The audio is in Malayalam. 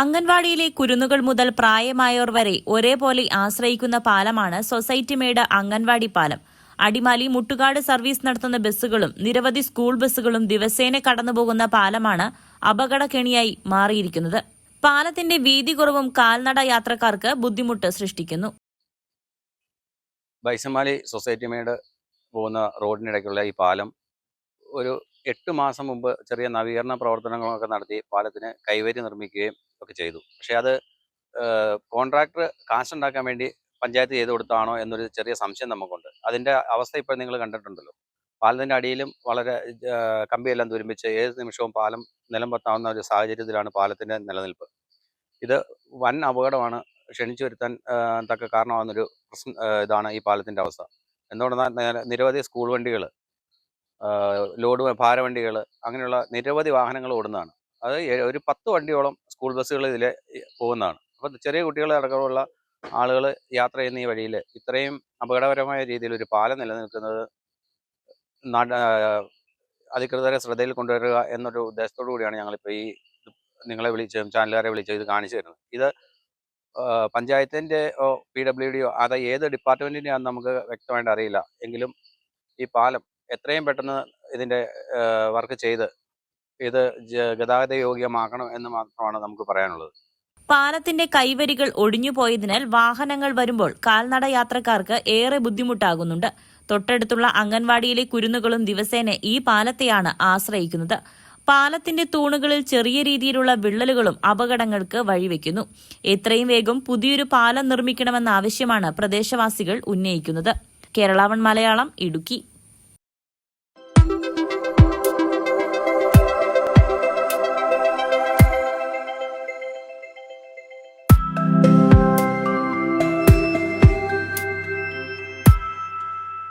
അംഗൻവാടിയിലെ കുരുന്നുകൾ മുതൽ പ്രായമായവർ വരെ ഒരേപോലെ ആശ്രയിക്കുന്ന പാലമാണ് സൊസൈറ്റി മേട് അംഗൻവാടി പാലം. അടിമാലി മുട്ടുകാട് സർവീസ് നടത്തുന്ന ബസ്സുകളും നിരവധി സ്കൂൾ ബസ്സുകളും ദിവസേന കടന്നുപോകുന്ന പാലമാണ് അപകടക്കെണിയായി മാറിയിരിക്കുന്നത്. പാലത്തിന്റെ വീതി കുറവും കാൽനട യാത്രക്കാർക്ക് ബുദ്ധിമുട്ട് സൃഷ്ടിക്കുന്നു. ബൈസമാലി സൊസൈറ്റി മേട് പോകുന്ന റോഡിനിടയ്ക്കുള്ള ഈ പാലം ഒരു 8 മാസം മുമ്പ് ചെറിയ നവീകരണ പ്രവർത്തനങ്ങളൊക്കെ നടത്തി പാലത്തിന് കൈവരി നിർമ്മിക്കുകയും ഒക്കെ ചെയ്തു. പക്ഷേ അത് കോൺട്രാക്ടർ കാശുണ്ടാക്കാൻ വേണ്ടി പഞ്ചായത്ത് ചെയ്തു കൊടുത്താണോ എന്നൊരു ചെറിയ സംശയം നമുക്കുണ്ട്. അതിൻ്റെ അവസ്ഥ ഇപ്പോൾ നിങ്ങൾ കണ്ടിട്ടുണ്ടല്ലോ. പാലത്തിൻ്റെ അടിയിലും വളരെ കമ്പിയെല്ലാം തുരുമ്പിച്ച് ഏത് നിമിഷവും പാലം നിലം പൊത്താവുന്ന ഒരു സാഹചര്യത്തിലാണ് പാലത്തിൻ്റെ നിലനിൽപ്പ്. ഇത് വൻ അപകടമാണ്, ക്ഷണിച്ചു വരുത്താൻ തക്ക കാരണമാകുന്നൊരു ഇതാണ് ഈ പാലത്തിൻ്റെ അവസ്ഥ. എന്തുകൊണ്ടെന്നാൽ നിരവധി സ്കൂൾ വണ്ടികൾ, ലോഡ് ഭാരവണ്ടികൾ, അങ്ങനെയുള്ള നിരവധി വാഹനങ്ങൾ ഓടുന്നതാണ്. അത് ഒരു 10 വണ്ടിയോളം സ്കൂൾ ബസ്സുകൾ ഇതിൽ പോകുന്നതാണ്. അപ്പോൾ ചെറിയ കുട്ടികളടക്കമുള്ള ആളുകൾ യാത്ര ചെയ്യുന്ന ഈ വഴിയിൽ ഇത്രയും അപകടകരമായ രീതിയിൽ ഒരു പാലം നിലനിൽക്കുന്നത് അധികൃതരെ ശ്രദ്ധയിൽ കൊണ്ടുവരിക എന്നൊരു ഉദ്ദേശത്തോടു കൂടിയാണ് ഞങ്ങളിപ്പോൾ ഈ നിങ്ങളെ ചാനലുകാരെ വിളിച്ച് ഇത് കാണിച്ചു തരുന്നത്. ഇത് പഞ്ചായത്തിൻ്റെ PWD അത് ഏത് ഡിപ്പാർട്ട്മെൻറ്റിൻ്റെയാണെന്ന് നമുക്ക് വ്യക്തമായിട്ട് അറിയില്ല. എങ്കിലും ഈ പാലം എത്രയും പെട്ടെന്ന് ഇതിൻ്റെ വർക്ക് ചെയ്ത് ഇത് ഗതാഗത യോഗ്യമാക്കണം എന്ന് മാത്രമാണ് നമുക്ക് പറയാനുള്ളത്. പാലത്തിന്റെ കൈവരികൾ ഒടിഞ്ഞുപോയതിനാൽ വാഹനങ്ങൾ വരുമ്പോൾ കാൽനട യാത്രക്കാർക്ക് ഏറെ ബുദ്ധിമുട്ടാകുന്നുണ്ട്. തൊട്ടടുത്തുള്ള അംഗൻവാടിയിലെ കുരുന്നുകളും ദിവസേന ഈ പാലത്തെയാണ് ആശ്രയിക്കുന്നത്. പാലത്തിന്റെ തൂണുകളിൽ ചെറിയ രീതിയിലുള്ള വിള്ളലുകളും അപകടങ്ങൾക്ക് വഴിവെക്കുന്നു. എത്രയും വേഗം പുതിയൊരു പാലം നിർമ്മിക്കണമെന്ന ആവശ്യമാണ് പ്രദേശവാസികൾ ഉന്നയിക്കുന്നത്. കേരള 1 മലയാളം, ഇടുക്കി.